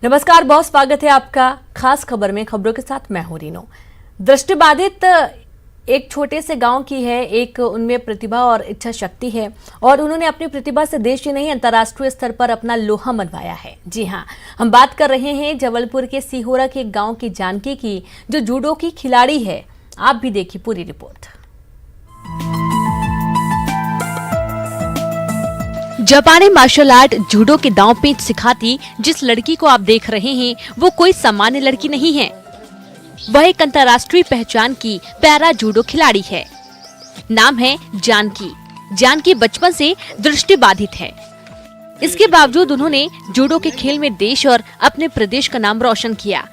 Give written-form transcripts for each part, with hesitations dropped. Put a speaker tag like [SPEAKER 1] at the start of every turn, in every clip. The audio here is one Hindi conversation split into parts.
[SPEAKER 1] नमस्कार बहुत स्वागत है आपका खास खबर में। खबरों के साथ मैं हूं रीनो। दृष्टिबाधित एक छोटे से गांव की है, एक उनमें प्रतिभा और इच्छा शक्ति है और उन्होंने अपनी प्रतिभा से देश ही नहीं अंतर्राष्ट्रीय स्तर पर अपना लोहा मनवाया है। जी हां, हम बात कर रहे हैं जबलपुर के सिहोरा के गांव की जानकी की, जो जूडो की खिलाड़ी है। आप भी देखिए पूरी रिपोर्ट। जापानी मार्शल आर्ट जूडो के दांव पेच सिखाती जिस लड़की को आप देख रहे हैं वो कोई सामान्य लड़की नहीं है। वह एक अंतर्राष्ट्रीय पहचान की पैरा जूडो खिलाड़ी है। नाम है जानकी। जानकी बचपन से दृष्टिबाधित है। इसके बावजूद उन्होंने जूडो के खेल में देश और अपने प्रदेश का नाम रोशन किया।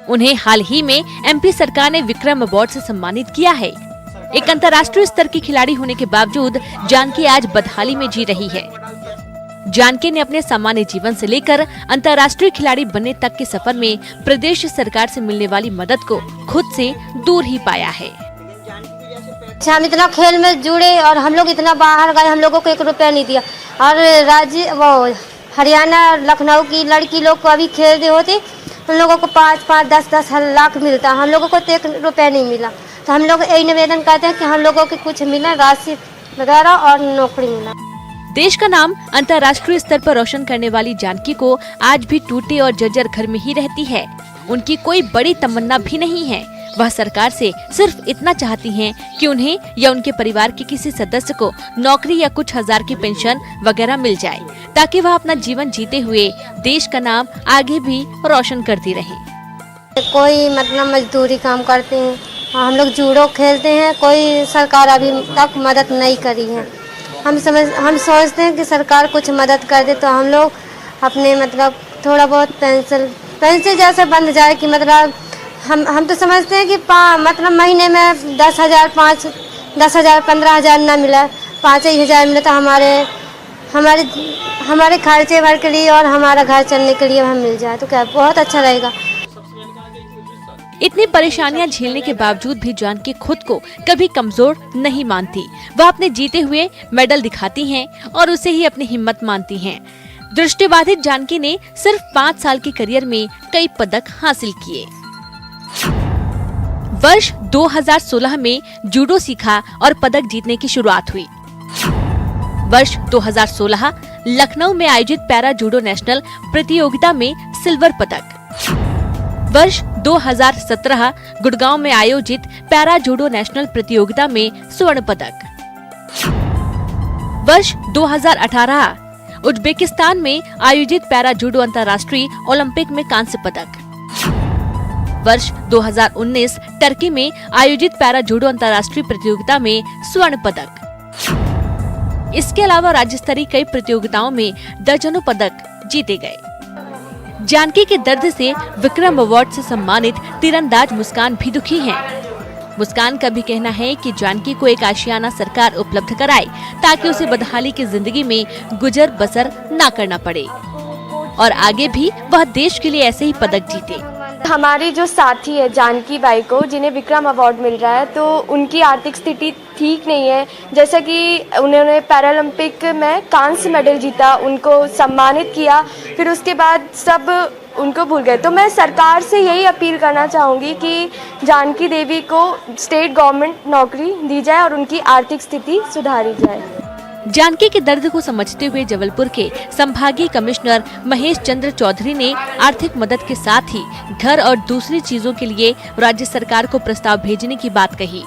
[SPEAKER 1] उन्हें हाल ही में एमपी सरकार ने विक्रम अवार्ड से सम्मानित किया है। एक अंतर्राष्ट्रीय स्तर की खिलाड़ी होने के बावजूद जानकी आज बदहाली में जी रही है। जानकी ने अपने सामान्य जीवन से लेकर अंतर्राष्ट्रीय खिलाड़ी बनने तक के सफर में प्रदेश सरकार से मिलने वाली मदद को खुद से दूर ही पाया है।
[SPEAKER 2] हम इतना खेल में जुड़े और हम लोग इतना बाहर गए, हम लोगों को 1 रुपया नहीं दिया। और हरियाणा लखनऊ की लड़की लोग को अभी खेल होती, हम लोगों को 5-5, 10-10 लाख मिलता, हम लोगों को तो 1 रुपया नहीं मिला। तो हम लोग यही निवेदन करते हैं कि हम लोगों को कुछ मिला, राशि वगैरह और नौकरी मिला।
[SPEAKER 1] देश का नाम अंतर्राष्ट्रीय स्तर पर रोशन करने वाली जानकी को आज भी टूटे और जर्जर घर में ही रहती है। उनकी कोई बड़ी तमन्ना भी नहीं है। वह सरकार से सिर्फ इतना चाहती हैं कि उन्हें या उनके परिवार के किसी सदस्य को नौकरी या कुछ हजार की पेंशन वगैरह मिल जाए, ताकि वह अपना जीवन जीते हुए देश का नाम आगे भी रोशन करती रहे।
[SPEAKER 2] कोई मतलब मजदूरी काम करते हैं, हम लोग जूडो खेलते हैं, कोई सरकार अभी तक मदद नहीं करी है। हम सोचते हैं कि सरकार कुछ मदद कर दे तो हम लोग अपने मतलब थोड़ा बहुत पेंशन जैसे बन जाए कि मतलब हम तो समझते हैं कि मतलब महीने में 10,000, 10,000, 15,000 ना मिला, 5,000 मिले तो हमारे खर्चे भर के लिए और हमारा घर चलने के लिए हम मिल जाए तो क्या बहुत अच्छा रहेगा।
[SPEAKER 1] इतनी परेशानियां झेलने के बावजूद भी जानकी खुद को कभी कमजोर नहीं मानती। वह अपने जीते हुए मेडल दिखाती हैं और उसे ही अपनी हिम्मत मानती हैं। दृष्टिबाधित जानकी ने सिर्फ 5 साल के करियर में कई पदक हासिल किए। वर्ष 2016 में जूडो सीखा और पदक जीतने की शुरुआत हुई। वर्ष 2016 लखनऊ में आयोजित पैरा जूडो नेशनल प्रतियोगिता में सिल्वर पदक। वर्ष 2017 गुड़गांव में आयोजित पैरा जूडो नेशनल प्रतियोगिता में स्वर्ण पदक। वर्ष 2018 उज्बेकिस्तान में आयोजित पैरा जूडो अंतर्राष्ट्रीय ओलंपिक में कांस्य पदक। वर्ष 2019 टर्की में आयोजित पैरा जूडो अंतर्राष्ट्रीय प्रतियोगिता में स्वर्ण पदक। इसके अलावा राज्य स्तरीय कई प्रतियोगिताओं में दर्जनों पदक जीते गए। जानकी के दर्द से विक्रम अवार्ड से सम्मानित तीरंदाज मुस्कान भी दुखी हैं। मुस्कान का भी कहना है कि जानकी को एक आशियाना सरकार उपलब्ध कराए ताकि उसे बदहाली की जिंदगी में गुजर बसर ना करना पड़े और आगे भी वह देश के लिए ऐसे ही पदक जीते।
[SPEAKER 3] हमारी जो साथी है जानकी बाई को, जिन्हें विक्रम अवार्ड मिल रहा है, तो उनकी आर्थिक स्थिति ठीक नहीं है। जैसा कि उन्होंने पैरालंपिक में कांस्य मेडल जीता, उनको सम्मानित किया, फिर उसके बाद सब उनको भूल गए। तो मैं सरकार से यही अपील करना चाहूँगी कि जानकी देवी को स्टेट गवर्नमेंट नौकरी दी जाए और उनकी आर्थिक स्थिति सुधारी जाए।
[SPEAKER 1] जानकी के दर्द को समझते हुए जबलपुर के संभागीय कमिश्नर महेश चंद्र चौधरी ने आर्थिक मदद के साथ ही घर और दूसरी चीजों के लिए राज्य सरकार को प्रस्ताव भेजने की बात कही।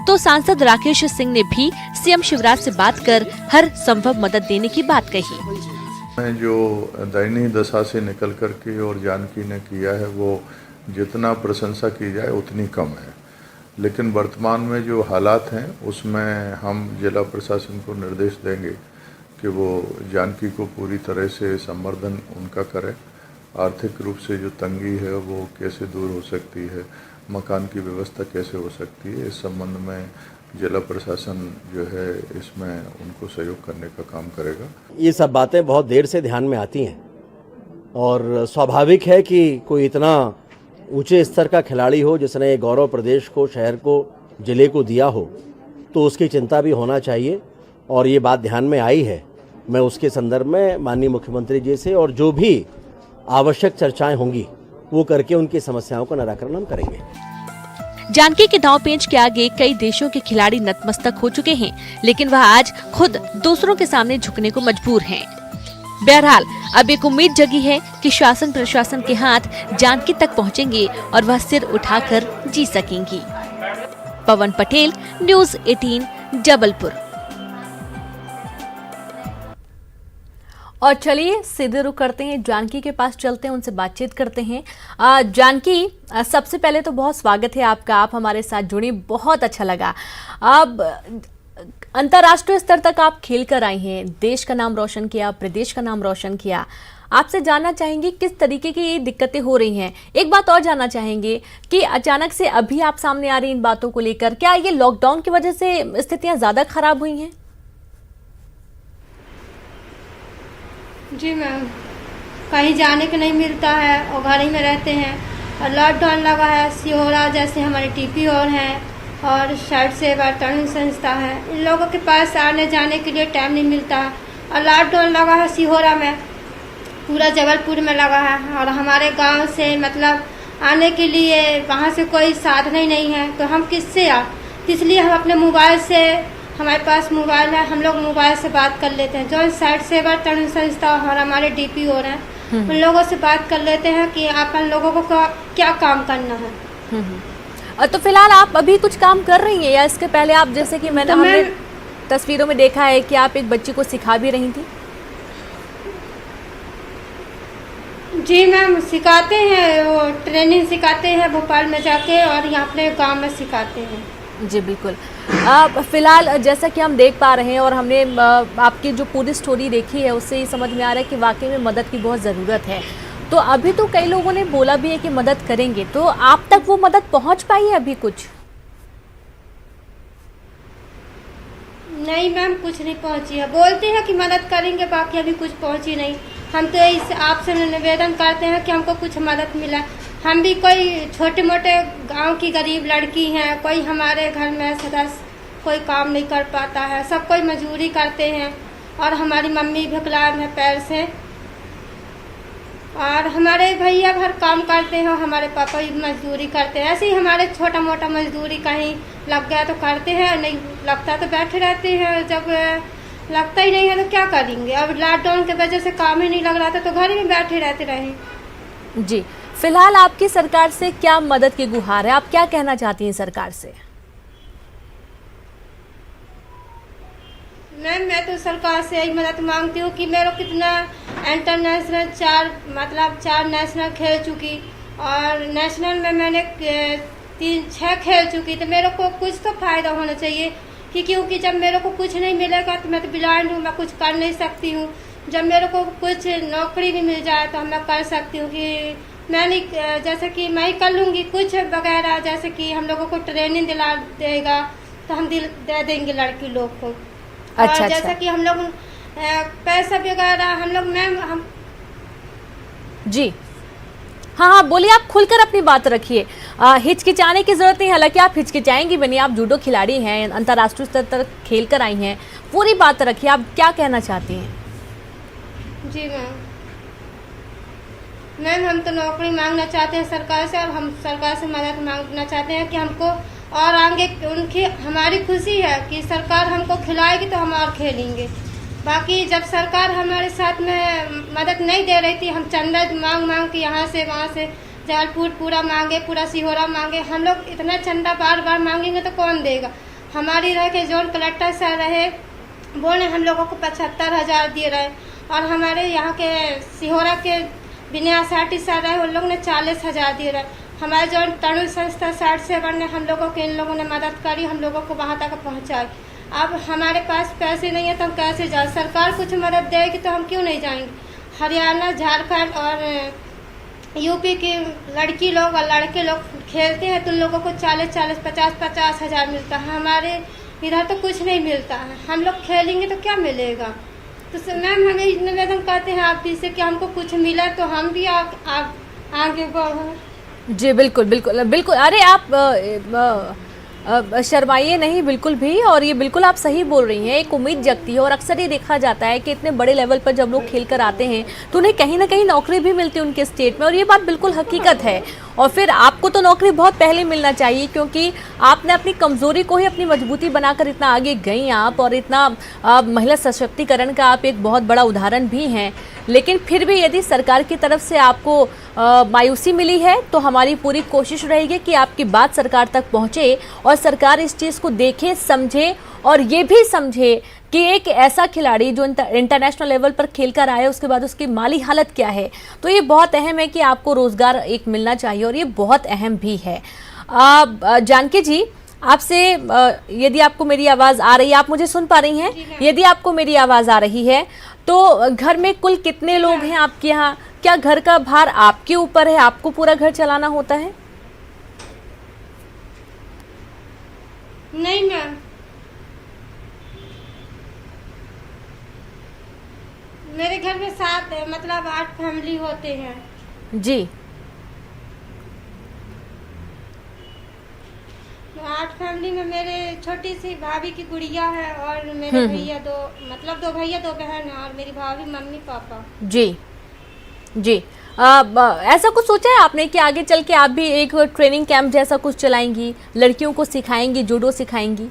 [SPEAKER 1] तो सांसद राकेश सिंह ने भी सीएम शिवराज से बात कर हर संभव मदद देने की बात कही।
[SPEAKER 4] जो दयनीय दशा से निकल करके और जानकी ने किया है वो जितना प्रशंसा की जाए उतनी कम है, लेकिन वर्तमान में जो हालात हैं उसमें हम जिला प्रशासन को निर्देश देंगे कि वो जानकी को पूरी तरह से संवर्धन उनका करें। आर्थिक रूप से जो तंगी है वो कैसे दूर हो सकती है, मकान की व्यवस्था कैसे हो सकती है, इस संबंध में जिला प्रशासन जो है इसमें उनको सहयोग करने का काम करेगा।
[SPEAKER 5] ये सब बातें बहुत देर से ध्यान में आती हैं और स्वाभाविक है कि कोई इतना ऊंचे स्तर का खिलाड़ी हो जिसने गौरव प्रदेश को, शहर को, जिले को दिया हो, तो उसकी चिंता भी होना चाहिए और ये बात ध्यान में आई है। मैं उसके संदर्भ में माननीय मुख्यमंत्री जी से और जो भी आवश्यक चर्चाएं होंगी वो करके उनकी समस्याओं का निराकरण हम करेंगे।
[SPEAKER 1] जानकी के दांव पेंच के आगे कई देशों के खिलाड़ी नतमस्तक हो चुके हैं, लेकिन वह आज खुद दूसरों के सामने झुकने को मजबूर हैं। बहरहाल अब एक उम्मीद जगी है कि शासन प्रशासन के हाथ जानकी तक पहुंचेंगे और वह सिर उठाकर जी सकेंगी। पवन पटेल, न्यूज़ 18, जबलपुर। और चलिए सीधे रुख करते हैं, जानकी के पास चलते हैं, उनसे बातचीत करते हैं। जानकी, सबसे पहले तो बहुत स्वागत है आपका, आप हमारे साथ जुड़ी, बहुत अच्छा लगा। अब अंतर्राष्ट्रीय स्तर तक आप खेल कर आई हैं, देश का नाम रोशन किया, प्रदेश का नाम रोशन किया। आपसे जानना चाहेंगे किस तरीके की ये दिक्कतें हो रही हैं। एक बात और जानना चाहेंगे कि अचानक से अभी आप सामने आ रही इन बातों को लेकर, क्या ये लॉकडाउन की वजह से स्थितियां ज्यादा खराब हुई हैं?
[SPEAKER 2] जी मैम, कहीं जाने को नहीं मिलता है और घर ही में रहते हैं। और लॉकडाउन लगा है, सिहोरा जैसे हमारे टीपी और हैं और शर्ट से बर्तन संस्था है, इन लोगों के पास आने जाने के लिए टाइम नहीं मिलता। और लॉकडाउन लगा है सिहोरा में, पूरा जबलपुर में लगा है और हमारे गांव से मतलब आने के लिए वहां से कोई साधन ही नहीं है, तो हम किससे आ, इसलिए हम अपने मोबाइल से, हमारे पास मोबाइल है, हम लोग मोबाइल से बात कर लेते हैं। जो साइड सेवर तरुण संस्था और हमारे डीपी हो रहे हैं, उन लोगों से बात कर लेते हैं कि अपन लोगों को क्या काम करना है।
[SPEAKER 1] तो फिलहाल आप अभी कुछ काम कर रही हैं या इसके पहले आप, जैसे कि हमने तस्वीरों में देखा है कि आप एक बच्ची को सिखा भी रही थी?
[SPEAKER 2] जी मैम, सिखाते हैं, वो ट्रेनिंग सिखाते हैं भोपाल में जाके और यहाँ अपने गांव में सिखाते हैं।
[SPEAKER 1] जी बिल्कुल। फिलहाल जैसा कि हम देख पा रहे हैं और हमने आपकी जो पूरी स्टोरी देखी है उससे ये समझ में आ रहा है कि वाकई में मदद की बहुत ज़रूरत है। तो अभी तो कई लोगों ने बोला भी है कि मदद करेंगे, तो आप तक वो मदद पहुंच पाई है अभी कुछ?
[SPEAKER 2] नहीं मैम, कुछ नहीं पहुंची है। बोलते हैं कि मदद करेंगे, बाकी अभी कुछ पहुंची नहीं। हम तो इस आपसे निवेदन करते हैं कि हमको कुछ मदद मिला। हम भी कोई छोटे मोटे गांव की गरीब लड़की हैं, कोई हमारे घर में सदस्य कोई काम नहीं कर पाता है, सब कोई मजदूरी करते हैं और हमारी मम्मी विकलांग है पैर से, और हमारे भैया घर काम करते हैं और हमारे पापा भी मजदूरी करते हैं। ऐसे ही हमारे छोटा मोटा मजदूरी कहीं लग गया तो करते हैं, नहीं लगता तो बैठे रहते हैं। जब लगता ही नहीं है तो क्या करेंगे। अब लॉकडाउन की वजह से काम ही नहीं लग रहा था तो घर में बैठे रहते रहे।
[SPEAKER 1] जी, फिलहाल आपकी सरकार से क्या मदद की गुहार है, आप क्या कहना चाहती हैं सरकार से?
[SPEAKER 2] मैम, मैं तो सरकार से यही मदद मांगती हूँ कि मेरे को कितना इंटरनेशनल चार नेशनल खेल चुकी और नेशनल में मैंने 3-6 खेल चुकी, तो मेरे को कुछ तो फायदा होना चाहिए कि क्योंकि जब मेरे को कुछ नहीं मिलेगा तो मैं तो ब्लाइंड हूँ, मैं कुछ कर नहीं सकती हूँ। जब मेरे को कुछ नौकरी भी मिल जाए तो मैं कर सकती हूँ कि मैंने जैसे कि मैं ही कर लूँगी कुछ वगैरह, जैसे कि हम लोगों को ट्रेनिंग दिला देगा तो हम दे देंगे लड़की लोग को।
[SPEAKER 1] अच्छा,
[SPEAKER 2] और जैसा कि हम लोग पैसा वगैरह हम लोग मैम हम
[SPEAKER 1] जी हाँ, बोलिए, आप खुलकर अपनी बात रखिए, हिचकिचाने की जरूरत नहीं। हालांकि आप हिचकिचाएंगी बनी, आप जूडो खिलाड़ी हैं, अंतर्राष्ट्रीय स्तर तक खेल कर आई हैं, पूरी बात रखिए, आप क्या कहना चाहती हैं?
[SPEAKER 2] जी मैम, हम तो नौकरी मांगना चाहते हैं सरकार से और हम सरकार से मदद मांगना चाहते हैं कि हमको और आगे उनकी हमारी खुशी है कि सरकार हमको खिलाएगी तो हम और खेलेंगे। बाकी जब सरकार हमारे साथ में मदद नहीं दे रही थी, हम चंदा मांग के यहाँ से वहाँ से जबलपुर पूरा मांगे, पूरा सिहोरा मांगे, हम लोग इतना चंदा बार बार मांगेंगे तो कौन देगा। हमारी रह के जोन कलेक्टर सर रहे वो ने हम लोगों को 75,000 दिए रहे और हमारे यहाँ के सिहोरा के बिना साटी सर रहे उन लोगों ने 40,000 दिए रहे। हमारे जो तरुण संस्था 60 ने हम लोगों के इन लोगों ने मदद करी, हम लोगों को वहाँ तक पहुँचाई। अब हमारे पास पैसे नहीं है तो हम कैसे जाए, सरकार कुछ मदद देगी तो हम क्यों नहीं जाएंगे। हरियाणा, झारखंड और यूपी की लड़की लोग और लड़के लोग खेलते हैं तो उन लोगों को 40-40, 50-50,000 मिलता है। हमारे इधर तो कुछ नहीं मिलता है। हम लोग खेलेंगे तो क्या मिलेगा। तो मैम, हमें निवेदन करते हैं आप भी से कि हमको कुछ मिला तो हम भी आगे बढ़ें।
[SPEAKER 1] जी बिल्कुल बिल्कुल बिल्कुल। अरे आप शर्माइए नहीं बिल्कुल भी, और ये बिल्कुल आप सही बोल रही हैं। एक उम्मीद जगती है और अक्सर ये देखा जाता है कि इतने बड़े लेवल पर जब लोग खेल कर आते हैं तो उन्हें कहीं ना कहीं नौकरी भी मिलती है उनके स्टेट में, और ये बात बिल्कुल हकीकत है। और फिर आपको तो नौकरी बहुत पहले मिलना चाहिए, क्योंकि आपने अपनी कमज़ोरी को ही अपनी मजबूती बनाकर इतना आगे गई आप, और इतना महिला सशक्तिकरण का आप एक बहुत बड़ा उदाहरण भी हैं। लेकिन फिर भी यदि सरकार की तरफ से आपको मायूसी मिली है तो हमारी पूरी कोशिश रहेगी कि आपकी बात सरकार तक पहुंचे और सरकार इस चीज़ को देखे, समझे और ये भी समझे कि एक ऐसा खिलाड़ी जो इंटरनेशनल लेवल पर खेल कर आया उसके बाद उसकी माली हालत क्या है। तो ये बहुत अहम है कि आपको रोज़गार एक मिलना चाहिए, और ये बहुत अहम भी है। जानकी जी, आपसे यदि आपको मेरी आवाज़ आ रही है, आप मुझे सुन पा रही हैं? यदि आपको मेरी आवाज़ आ रही है तो घर में कुल कितने लोग हैं आपके यहाँ? क्या घर का भार आपके ऊपर है? आपको पूरा घर चलाना होता है?
[SPEAKER 2] नहीं मैम, मेरे घर में 7 है, मतलब 8 फैमिली होते हैं
[SPEAKER 1] जी।
[SPEAKER 2] 8 फैमिली में मेरे छोटी सी भाभी की गुड़िया है और मेरे भैया 2, मतलब 2 भैया 2 बहन है और मेरी भाभी मम्मी पापा।
[SPEAKER 1] जी जी। ऐसा कुछ सोचा है आपने कि आगे चल के आप भी एक ट्रेनिंग कैंप जैसा कुछ चलाएंगी, लड़कियों को सिखाएंगी, जूडो सिखाएंगी?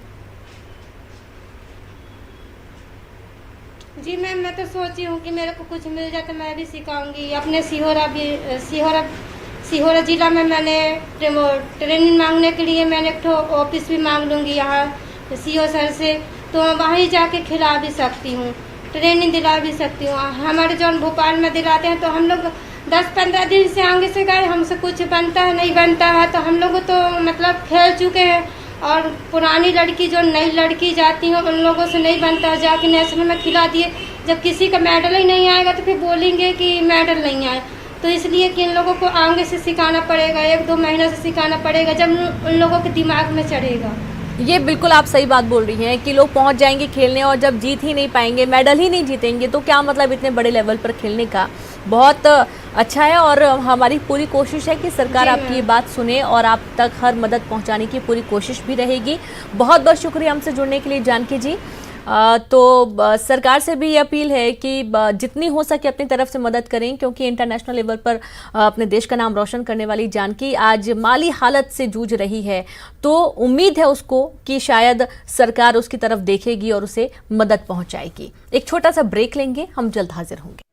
[SPEAKER 2] जी मैम, मैं तो सोची हूँ कि मेरे को कुछ मिल जाए तो मैं भी सिखाऊंगी। अपने सिहोरा जिला में मैंने ट्रेनिंग मांगने के लिए मैंने एक ऑफिस भी मांग लूँगी यहाँ सीओ सर से, तो वहीं जाके खिला भी सकती हूँ, ट्रेनिंग दिला भी सकती हूँ। हमारे जो भोपाल में दिलाते हैं तो हम लोग 10-15 दिन से आगे से गए, हमसे कुछ बनता है नहीं बनता है, तो हम लोग तो मतलब खेल चुके हैं। और पुरानी लड़की जो नई लड़की जाती है उन लोगों से नहीं बनता है, जाके नेशनल में खिला दिए। जब किसी का मेडल ही नहीं आएगा तो फिर बोलेंगे कि मेडल नहीं आए। तो इसलिए कि इन लोगों को आगे से सिखाना पड़ेगा, 1-2 महीना से सिखाना पड़ेगा, जब उन लोगों के दिमाग में चढ़ेगा।
[SPEAKER 1] ये बिल्कुल आप सही बात बोल रही हैं कि लोग पहुंच जाएंगे खेलने और जब जीत ही नहीं पाएंगे, मेडल ही नहीं जीतेंगे, तो क्या मतलब इतने बड़े लेवल पर खेलने का। बहुत अच्छा है, और हमारी पूरी कोशिश है कि सरकार आपकी ये बात सुने और आप तक हर मदद पहुंचाने की पूरी कोशिश भी रहेगी। बहुत बहुत शुक्रिया हमसे जुड़ने के लिए जानकी जी। तो सरकार से भी ये अपील है कि जितनी हो सके अपनी तरफ से मदद करें, क्योंकि इंटरनेशनल लेवल पर अपने देश का नाम रोशन करने वाली जानकी आज माली हालत से जूझ रही है। तो उम्मीद है उसको कि शायद सरकार उसकी तरफ देखेगी और उसे मदद पहुंचाएगी। एक छोटा सा ब्रेक लेंगे, हम जल्द हाजिर होंगे।